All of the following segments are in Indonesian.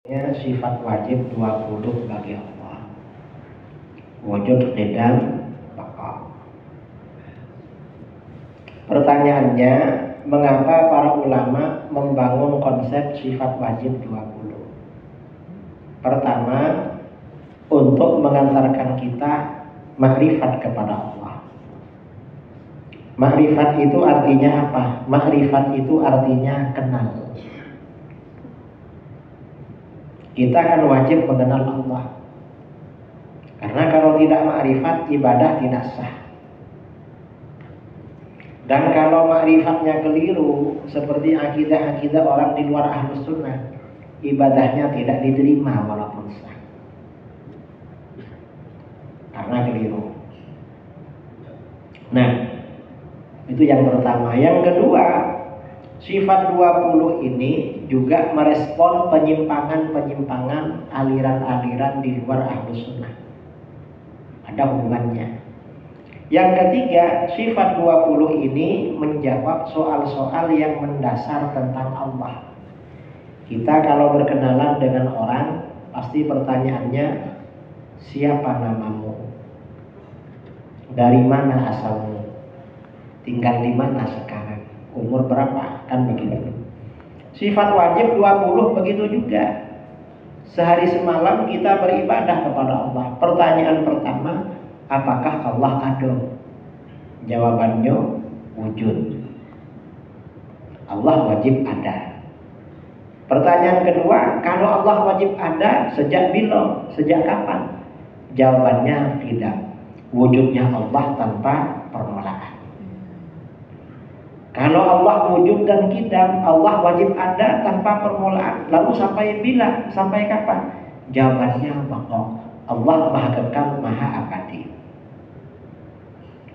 Sifat wajib 20 bagi Allah. Wujud, qidam, baqa. Pertanyaannya, mengapa para ulama membangun konsep sifat wajib 20? Pertama, untuk mengantarkan kita makrifat kepada Allah. Makrifat itu artinya apa? Makrifat itu artinya kenal. Kita kan wajib mengenal Allah. Karena kalau tidak makrifat, ibadah tidak sah. Dan kalau makrifatnya keliru, seperti akidah-akidah orang di luar Ahlus Sunnah, ibadahnya tidak diterima walaupun sah. Karena keliru. Nah, itu yang pertama. Yang kedua, sifat 20 ini juga merespon penyimpangan-penyimpangan aliran-aliran di luar Ahlus Sunnah. Ada hubungannya. Yang ketiga, sifat 20 ini menjawab soal-soal yang mendasar tentang Allah. Kita kalau berkenalan dengan orang, pasti pertanyaannya, siapa namamu? Dari mana asalmu? Tinggal di mana sekarang? Umur berapa? Kan begitu. Sifat wajib 20 begitu juga. Sehari semalam kita beribadah kepada Allah. Pertanyaan pertama, apakah Allah ada? Jawabannya wujud. Allah wajib ada. Pertanyaan kedua, kalau Allah wajib ada, sejak bila? Sejak kapan? Jawabannya tidak. Wujudnya Allah tanpa permulaan. Kalau Allah wujud dan qidam, Allah wajib ada tanpa permulaan. Lalu sampai bila? Sampai kapan? Jawabannya baqa. Allah maha kekal, maha abadi.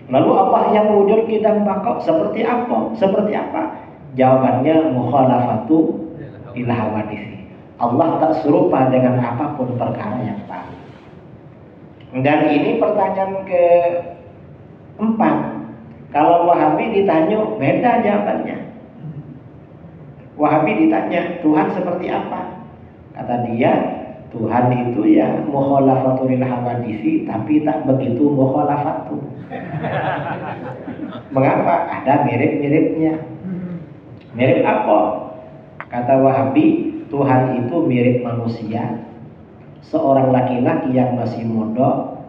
Lalu Allah yang wujud qidam baqa seperti apa? Seperti apa? Jawabannya mukhalafatu ila hawadisi. Allah tak serupa dengan apapun perkara yang baru. Dan ini pertanyaan keempat. Kalau Wahabi ditanya, beda jawabannya. Wahabi ditanya, Tuhan seperti apa? Kata dia, Tuhan itu ya mukhalafatul hawadisi, tapi tak begitu mukhalafatu. Mengapa? Ada mirip-miripnya. Mirip apa? Kata Wahabi, Tuhan itu mirip manusia. Seorang laki-laki yang masih muda,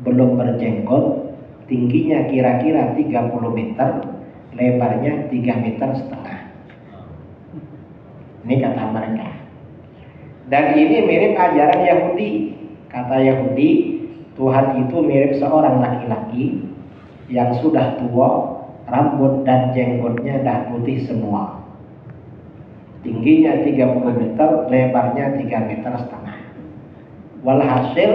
belum berjenggot, tingginya kira-kira 30 meter, lebarnya 3,5 meter. Ini kata mereka. Dan ini mirip ajaran Yahudi. Kata Yahudi, Tuhan itu mirip seorang laki-laki yang sudah tua, rambut dan jenggotnya dah putih semua. Tingginya 30 meter, lebarnya 3,5 meter. Walhasil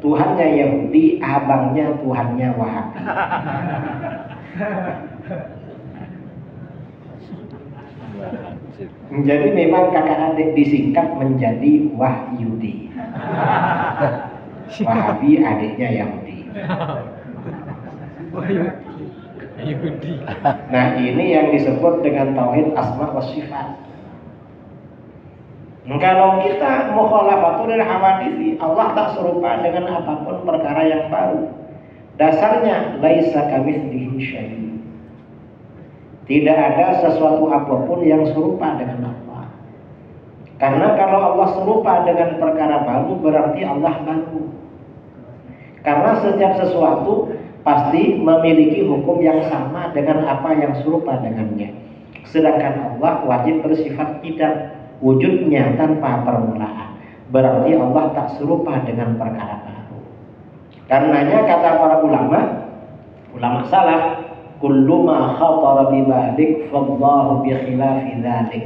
Tuhannya Yahudi, abangnya Tuhannya Wahabi. Jadi memang kakak adik disingkat menjadi Wahyudi. Wahabi adiknya Yahudi. Nah, ini yang disebut dengan tauhid asma wa sifat. Kalau kita mukhalafatul hawadisi, Allah tak serupa dengan apapun perkara yang baru. Dasarnya laisa kamitslihi syai'. Tidak ada sesuatu apapun yang serupa dengan Allah. Karena kalau Allah serupa dengan perkara baru, berarti Allah baru. Karena setiap sesuatu pasti memiliki hukum yang sama dengan apa yang serupa dengannya. Sedangkan Allah wajib bersifat qidam, wujudnya tanpa permulaan. Berarti Allah tak serupa dengan perkara baru. Karenanya kata para ulama salaf, kullu ma khatara bi balik fallahu bi khilafi dzalik.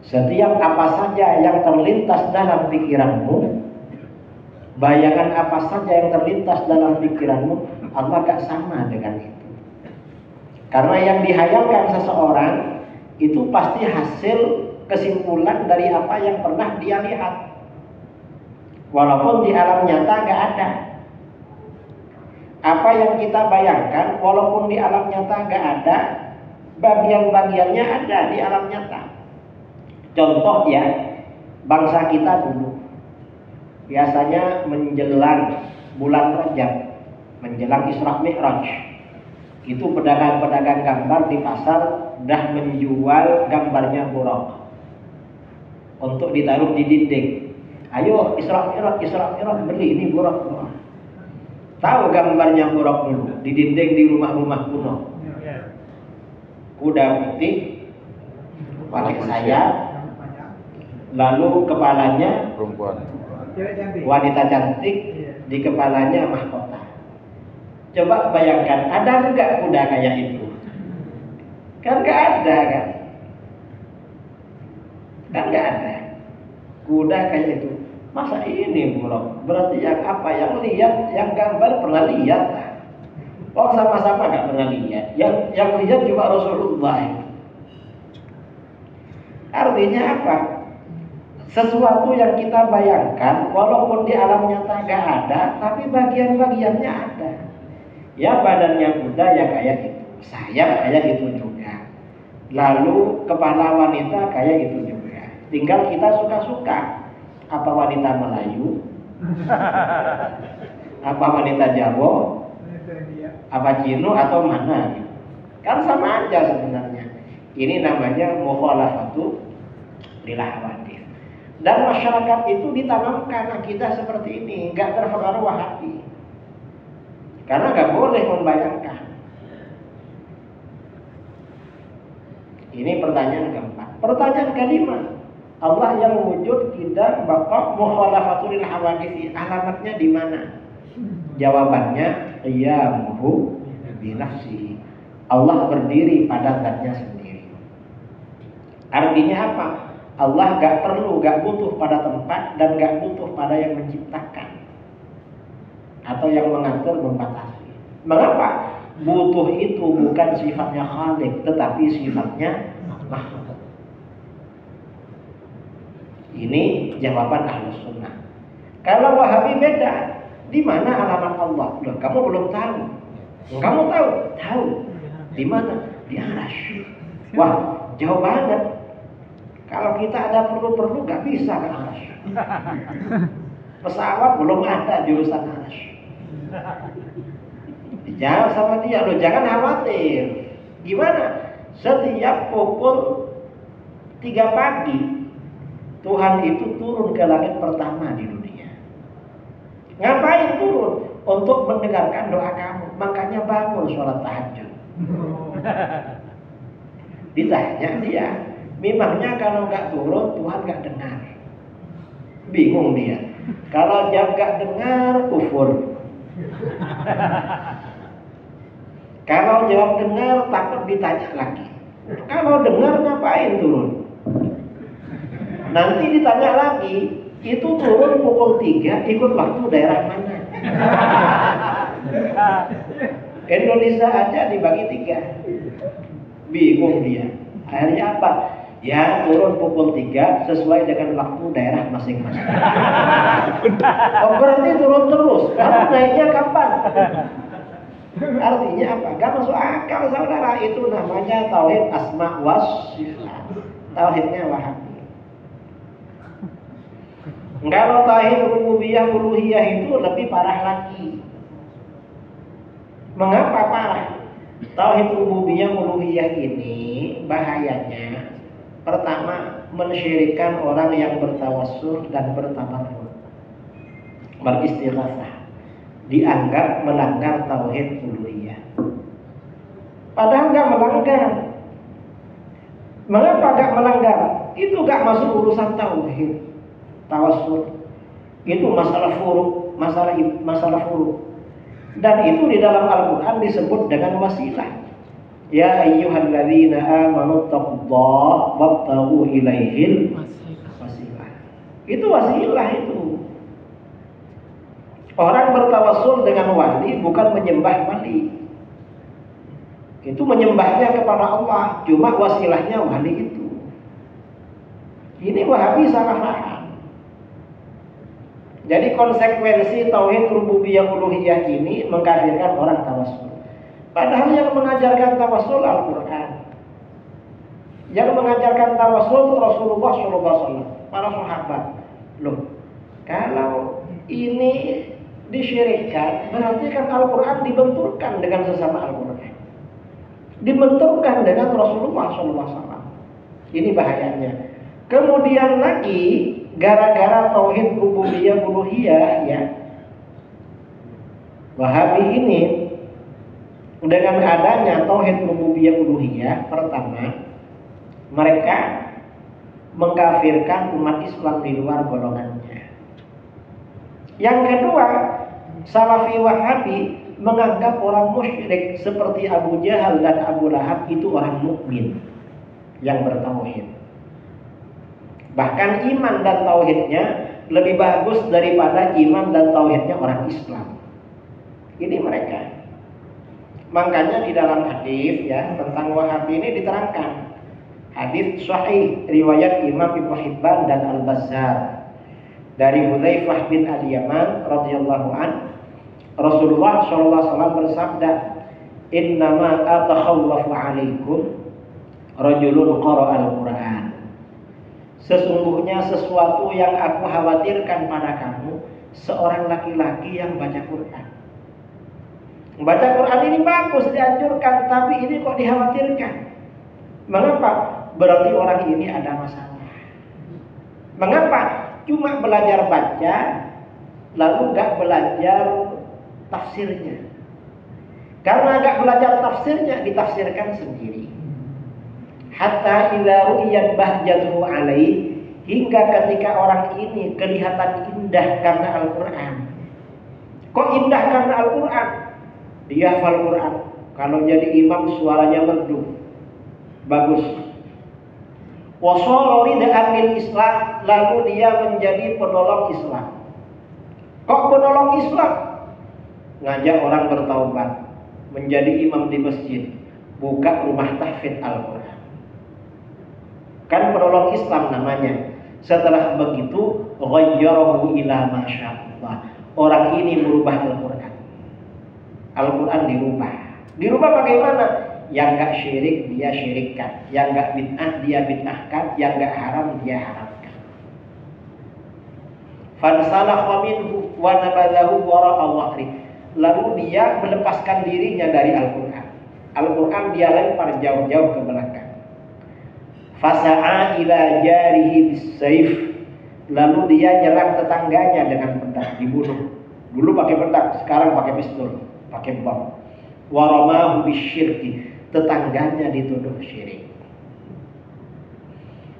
Setiap apa saja yang terlintas dalam pikiranmu, bayangan apa saja yang terlintas dalam pikiranmu, Allah gak sama dengan itu. Karena yang dihayalkan seseorang itu pasti hasil kesimpulan dari apa yang pernah dia lihat. Walaupun di alam nyata gak ada. Apa yang kita bayangkan, walaupun di alam nyata gak ada, bagian-bagiannya ada di alam nyata. Contoh ya, Bangsa kita dulu biasanya menjelang bulan Rajab, menjelang Isra Mi'raj, itu pedagang-pedagang gambar di pasar dah menjual gambarnya buraq untuk ditaruh di dinding. Ayo Isra Mi'raj, beli ini buraq. Tahu gambarnya buraq dulu di dinding di rumah-rumah kuno. Kuda putih, pakai sayap, lalu kepalanya perempuan, wanita cantik, di kepalanya mahkota. Coba bayangkan, ada enggak kuda kayak itu? Kan enggak ada kan? Kan enggak ada kuda kayak itu. Masa ini buruk? Berarti yang apa? Yang lihat, yang gambar pernah lihat? Oh sama-sama enggak pernah lihat. Yang lihat cuma Rasulullah. Artinya apa? Sesuatu yang kita bayangkan, walaupun di alam nyata nggak ada, tapi bagian-bagiannya ada. Ya badannya kuda ya kayak gitu, sayap kayak gitu juga. Lalu kepala wanita kayak gitu juga. Tinggal kita suka-suka. Apa wanita Melayu? Apa wanita Jawa? Apa Cino atau mana? Kan sama aja sebenarnya. Ini namanya mukhalafatu lil hawadits. Dan masyarakat itu ditanamkan akidah seperti ini, nggak terpengaruh Wahabi. Karena nggak boleh membayangkan. Ini pertanyaan keempat. Pertanyaan kelima, Allah yang wujud tidak baqa mukhalafatul hawadits, alamatnya di mana? Jawabannya qiyamuhu bi nafsihi. Allah berdiri pada zatnya sendiri. Artinya apa? Allah gak perlu, gak butuh pada tempat dan gak butuh pada yang menciptakan atau yang mengatur, membatasi. Mengapa? Butuh itu bukan sifatnya Khalik, tetapi sifatnya makhluk. Ini jawaban Ahlus Sunnah. Kalau Wahabi beda. Di mana alamat Allah? Loh, kamu belum tahu. Kamu tahu? Tahu. Di mana? Di Arsy. Wah, jauh banget. Kalau kita ada perlu-perlu gak bisa ke Arsy. Pesawat belum ada jurusan Arsy. Dijawab sama dia, loh jangan khawatir. Gimana? Setiap pukul 3 pagi Tuhan itu turun ke langit pertama di dunia. Ngapain turun? Untuk mendengarkan doa kamu. Makanya bangun sholat tahajud. Ditanya dia, memangnya kalau nggak turun Tuhan nggak dengar? Bingung dia. Kalau dia nggak dengar, kufur. Kalau jawab dengar, takut ditanya lagi. Kalau dengar ngapain turun? Nanti ditanya lagi, itu turun pukul 3, ikut waktu daerah mana? Indonesia aja dibagi 3. Bingung dia. Akhirnya apa? Ya turun pukul 3 sesuai dengan waktu daerah masing-masing. Oh berarti turun terus. Kamu naiknya kapan? Artinya apa? Gak masuk akal saudara. Itu namanya tauhid asma was sifat. Tauhidnya Wahabi. Kalau tauhid rububiyah uluhiyah itu lebih parah lagi. Mengapa parah? Tauhid rububiyah uluhiyah ini bahayanya pertama mensyirikkan orang yang bertawassul dan bertabarruk, beristighatsah, dianggap melanggar tauhid uluhiyah. Padahal nggak melanggar. Mengapa nggak melanggar? Itu nggak masuk urusan tauhid. Tawassul itu masalah furu', masalah furu'. Dan itu di dalam Al-Qur'an disebut dengan wasilah. Ya ayyuhalladzina amanu taqullaha wabtaghu ilaihil wasilah. Itu wasilah itu. Orang bertawassul dengan wali bukan menyembah wali. Itu menyembahnya kepada Allah, cuma wasilahnya wali itu. Ini Wahabi salah paham. Jadi konsekuensi tauhid rububiyah uluhiyah ini mengkafirkan orang tawassul. Padahal yang mengajarkan tawassul Al-Qur'an. Yang mengajarkan tawasul Rasulullah SAW, para sahabat. Loh, kalau ini disyirikkan, berarti kan Al-Quran dibenturkan dengan sesama Al-Quran, dibenturkan dengan Rasulullah SAW. Ini bahayanya. Kemudian lagi, gara-gara tauhid rububiyah uluhiyah, ya, Wahabi ini dengan adanya tauhid rububiyah uluhiyah, pertama, mereka mengkafirkan umat Islam di luar golongannya. Yang kedua, Salafi Wahabi menganggap orang musyrik seperti Abu Jahal dan Abu Lahab itu orang mukmin yang bertauhid. Bahkan iman dan tauhidnya lebih bagus daripada iman dan tauhidnya orang Islam. Ini mereka. Makanya di dalam hadis, ya, tentang Wahabi ini diterangkan. Hadis sahih riwayat Imam Ibnu Hibban dan Al-Bazzar dari Hudzaifah bin Al-Yaman radhiyallahu an, Rasulullah sallallahu alaihi wasallam bersabda, "Innama atakhawwafu 'alaikum rajulun qara'al Qur'an." Sesungguhnya sesuatu yang aku khawatirkan pada kamu, seorang laki-laki yang baca Quran. Baca Quran ini bagus, dianjurkan, tapi ini kok dikhawatirkan. Mengapa? Berarti orang ini ada masalah. Mengapa? Cuma belajar baca, lalu gak belajar tafsirnya. Karena gak belajar tafsirnya, ditafsirkan sendiri. Hatta idza ru'iyat bahjatuhu alaihi, hingga ketika orang ini kelihatan indah karena Al-Quran. Kok indah karena Al-Quran? Dia hafal Quran. Kalau jadi imam suaranya merdu, bagus. Wasara rida'an lil Islam, lalu dia menjadi penolong Islam. Kok penolong Islam? Ngajak orang bertaubat, menjadi imam di masjid, buka rumah tahfidz Al-Quran. Kan penolong Islam namanya. Setelah begitu, ghayyarahu ila masyaallah. Orang ini merubah Al-Quran. Al-Quran dirubah. Dirubah bagaimana? Yang gak syirik dia syirikkan, yang gak bid'ah dia bid'ahkan, yang gak haram dia haramkan. Fansalakha minhu wa nabadahu wara'a dhahri. Lalu dia melepaskan dirinya dari Al-Quran. Al-Quran dia lempar jauh-jauh ke belakang. Fasa'a ila jarihi bisayf. Lalu dia nyerang tetangganya dengan pedang, dibunuh. Dulu pakai pedang, sekarang pakai pistol, pakai bom. Waramahu bisyirki. Tetangganya dituduh syirik.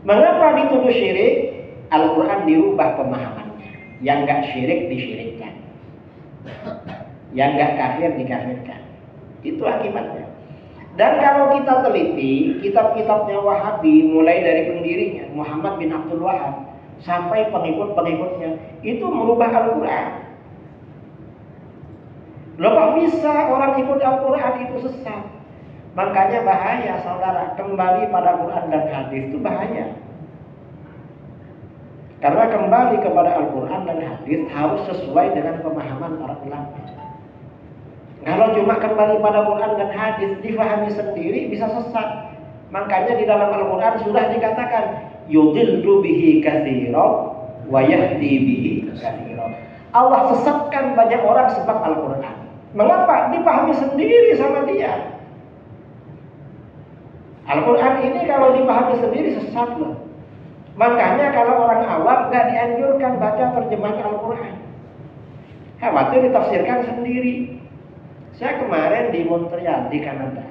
Mengapa dituduh syirik? Al-Quran dirubah pemahamannya. Yang gak syirik disyirikkan, yang gak kafir dikafirkan. Itu akibatnya. Dan kalau kita teliti kitab-kitabnya Wahabi, mulai dari pendirinya Muhammad bin Abdul Wahab sampai pengikut-pengikutnya, itu merubah Al-Quran. Loh, kok bisa orang ikut Al-Quran itu sesat? Makanya bahaya, saudara, kembali pada Quran dan hadis itu bahaya. Karena kembali kepada Al-Quran dan hadis harus sesuai dengan pemahaman para ulama. Kalau cuma kembali pada Quran dan hadis difahami sendiri bisa sesat. Makanya di dalam Al-Quran sudah dikatakan yudillu bihi katsiran wa yahdi bihi katsiran. Allah sesatkan banyak orang sebab Al-Quran. Mengapa? Dipahami sendiri sama dia. Al-Quran ini kalau dipahami sendiri sesat loh. Makanya kalau orang awam gak dianjurkan baca terjemahan Al-Quran. Khawatir ditafsirkan sendiri. Saya kemarin di Montreal di Kanada,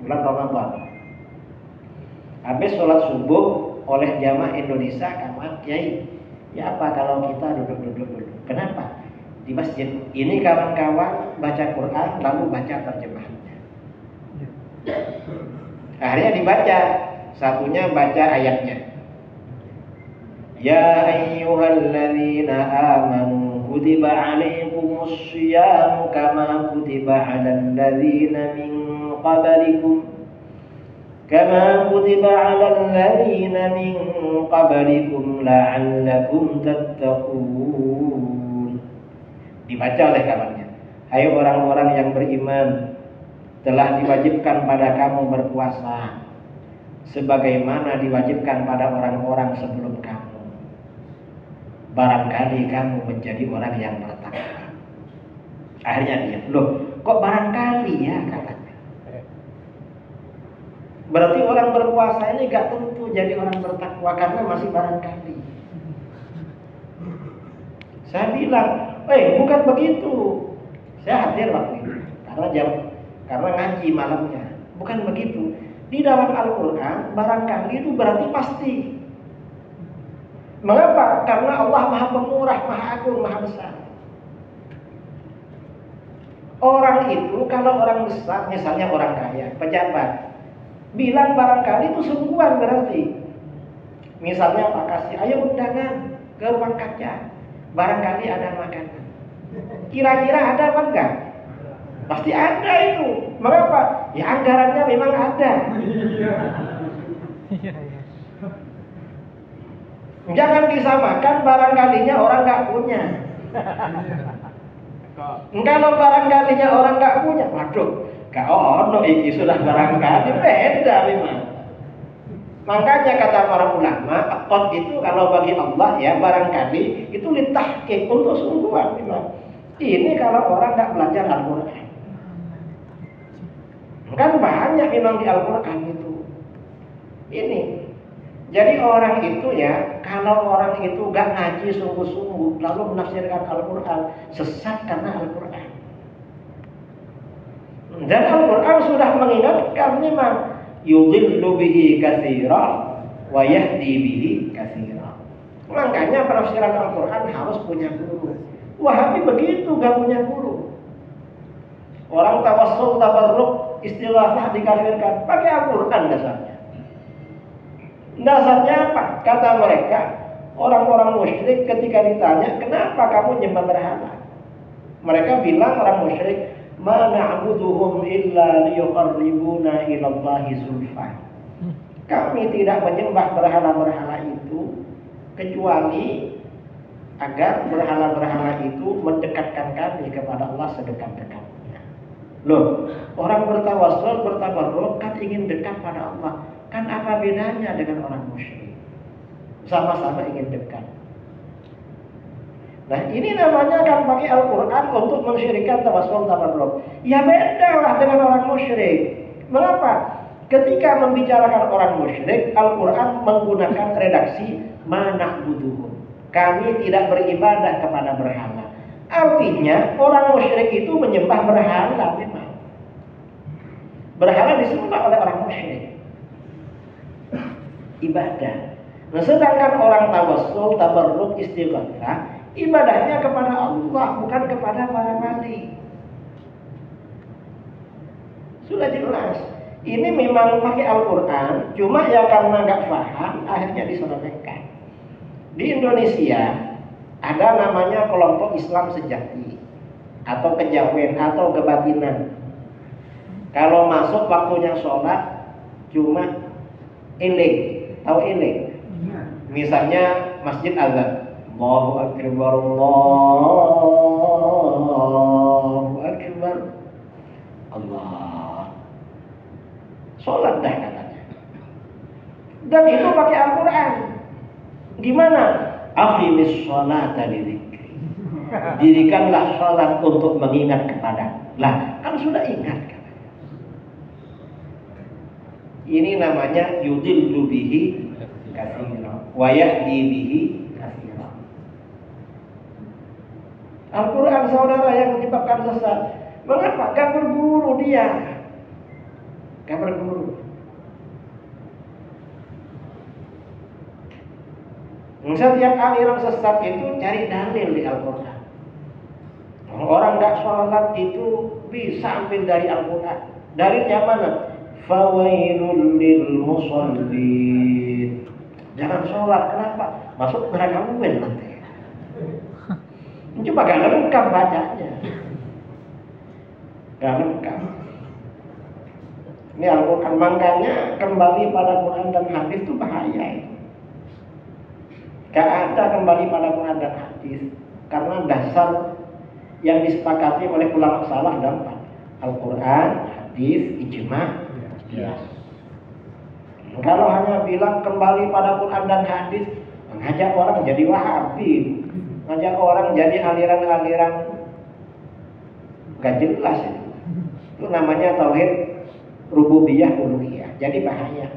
bulan Ramadan. Habis sholat subuh oleh jamaah Indonesia, kawan Kiai, ya apa kalau kita duduk-duduk dulu? Kenapa? Di masjid ini kawan-kawan baca Quran lalu baca terjemahannya. Akhirnya dibaca, satunya baca ayatnya. Ya ayyuhalladzina amanu kutiba alaikumus syiyam kama kutiba alal ladzina min qablikum la'allakum tattaqun. Dibaca oleh kawannya. Hai orang-orang yang beriman, telah diwajibkan pada kamu berpuasa sebagaimana diwajibkan pada orang-orang sebelum kamu. Barangkali kamu menjadi orang yang bertakwa. Akhirnya dia, loh kok barangkali ya katanya. Berarti orang berpuasa ini gak tentu jadi orang bertakwa karena masih barangkali. Saya bilang, bukan begitu. Saya hadir waktu itu karena ngaji malamnya. Bukan begitu. Di dalam Al-Quran barangkali itu berarti pasti. Mengapa? Karena Allah Maha Pemurah, Maha Agung, Maha Besar. Orang itu kalau orang besar, misalnya orang kaya, pejabat, bilang barangkali itu sungguhan berarti. Misalnya Pak Kasih, ayo undangan ke ruang kaca, barangkali ada makanan. Kira-kira ada apa enggak? Pasti ada itu. Mengapa? Ya anggarannya memang ada. Jangan disamakan barangkalinya orang nggak punya. Kalau barangkalinya orang nggak punya, waduh, ono iki sudah barangkali beda memang. Makanya kata para ulama, akad itu kalau bagi Allah ya barangkali itu litahqiq untuk sungguhan memang. Ini kalau orang nggak belajar Al-Quran. Kan banyak memang di Al-Quran itu. Ini. Jadi orang itu ya, kalau orang itu gak ngaji sungguh-sungguh lalu menafsirkan Al-Quran, sesat karena Al-Quran. Dan Al-Quran sudah mengingatkan memang yudhillu bihi katsira wa yahdi bihi katsira. Makanya penafsiran Al-Quran harus punya guru. Wahabi begitu, gak punya guru. Orang tawassul, tabarruk, istighatsah dikafirkan pakai Al-Quran dasarnya. Dasarnya apa? Kata mereka, orang-orang musyrik ketika ditanya, kenapa kamu nyembah berhala? Mereka bilang orang musyrik, ma na'buduhum illa liyuqarribuna ila Allahi zulfa. Kami tidak menyembah berhala-berhala itu kecuali agar berhala-berhala itu mendekatkan kami kepada Allah sedekat-dekatnya. Loh, orang bertawassul, bertabarruk kan ingin dekat pada Allah. Kan apa bedanya dengan orang musyrik? Sama-sama ingin dekat. Nah ini namanya kan pakai Al-Quran untuk mensyirikkan tawassul tabarruk. Ya beda lah dengan orang musyrik. Mengapa? Ketika membicarakan orang musyrik, Al-Quran menggunakan redaksi ma na'buduhum. Kami tidak beribadah kepada berhala. Artinya orang musyrik itu menyembah berhala memang. Berhala disembah oleh orang musyrik. Ibadah. Nah, sedangkan orang tawassul, tabarruk, istighatsah, ibadahnya kepada Allah, bukan kepada para wali. Sudah jelas. Ini memang pakai Al-Quran, cuma ya karena nggak paham, akhirnya diselewengkan. Di Indonesia ada namanya kelompok Islam sejati atau kejawen atau kebatinan. Kalau masuk waktunya sholat cuma eling. Tahu ini? Misalnya masjid azan, Allahu Akbar, Allahu Akbar, Allah. Sholat dah katanya. Dan itu pakai Al-Quran. Gimana? Aqimis sholata lidzikri. Dirikanlah sholat untuk mengingat kepada. Lah, kan sudah ingat kan? Ini namanya yudhillu bihi katsira wa yahdi bihi katsira. Al-Quran saudara yang menyebabkan sesat. Mengapa? Gak berguru dia. Gak berguru. Setiap aliran sesat itu cari dalil di Al-Quran. Orang gak sholat itu bisa ambil dari Al-Quran. Dalilnya mana? Fawailul lil musallin. Jangan sholat, kenapa? Masuk neraka mungkin nanti. Coba gak lengkap bacanya. Gak lengkap. Ini Al-Quran, makanya kembali pada Quran dan hadis itu bahaya itu. Gak ada kembali pada Quran dan hadis, karena dasar yang disepakati oleh ulama salaf dan Al-Quran, hadis, ijma'. Ya. Kalau hanya bilang kembali pada Quran dan hadis, ngajak orang jadi Wahabi, ngajak orang jadi aliran-aliran gak jelas itu. Itu namanya tauhid rububiyah uluhiyah. Jadi bahaya.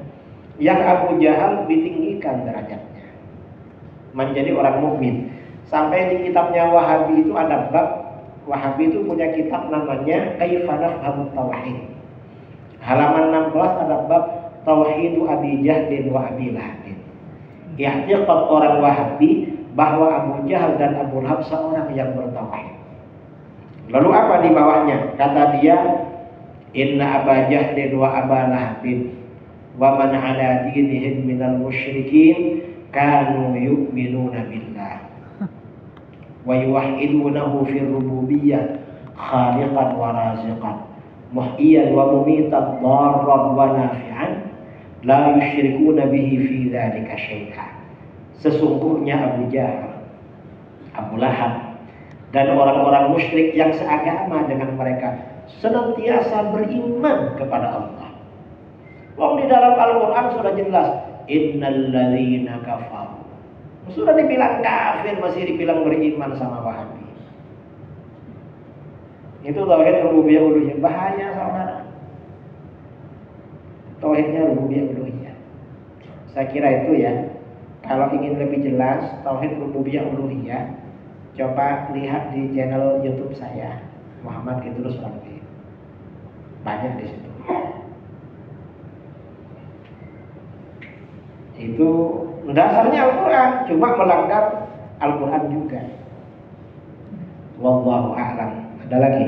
Yang Abu Jahal ditinggikan derajatnya menjadi orang mukmin. Sampai di kitabnya Wahabi itu ada bab. Wahabi itu punya kitab namanya Kaifa Nafhamut Tauhid. Halaman 16 ada bab Tauhidu Abi Jahlin wa Abi Lahabin. I'tiqad orang Wahabi bahwa Abu Jahal dan Abu Lahab seorang yang bertauhid. Lalu apa di bawahnya? Kata dia, Inna Aba Jahlin wa Aba Lahabin wa man ala dinihim minal musyrikin kanu yu'minuna billah wa yuwahhidunahu fi rububiyyah khaliqan wa raziqan muhyiyan wa mumitan darran wa nafi'an la yusyrikuna bihi fi dzalika syai'a. Sesungguhnya Abu Jahal, Abu Lahab dan orang-orang musyrik yang seagama dengan mereka senantiasa beriman kepada Allah. Di dalam Al-Quran sudah jelas, innal ladzina kafaru. Sudah dibilang kafir masih dibilang beriman sama Wahabi. Itu tauhid rububiyah uluhiyah. Bahaya saudara. Tauhidnya rububiyah uluhiyah. Saya kira itu ya. Kalau ingin lebih jelas tauhid rububiyah uluhiyah, coba lihat di channel YouTube saya, Muhammad Idrus Ramli. Banyak di situ. Itu dasarnya Al-Quran, cuma melanggar Al-Quran juga. Wallahu a'lam. Ada lagi?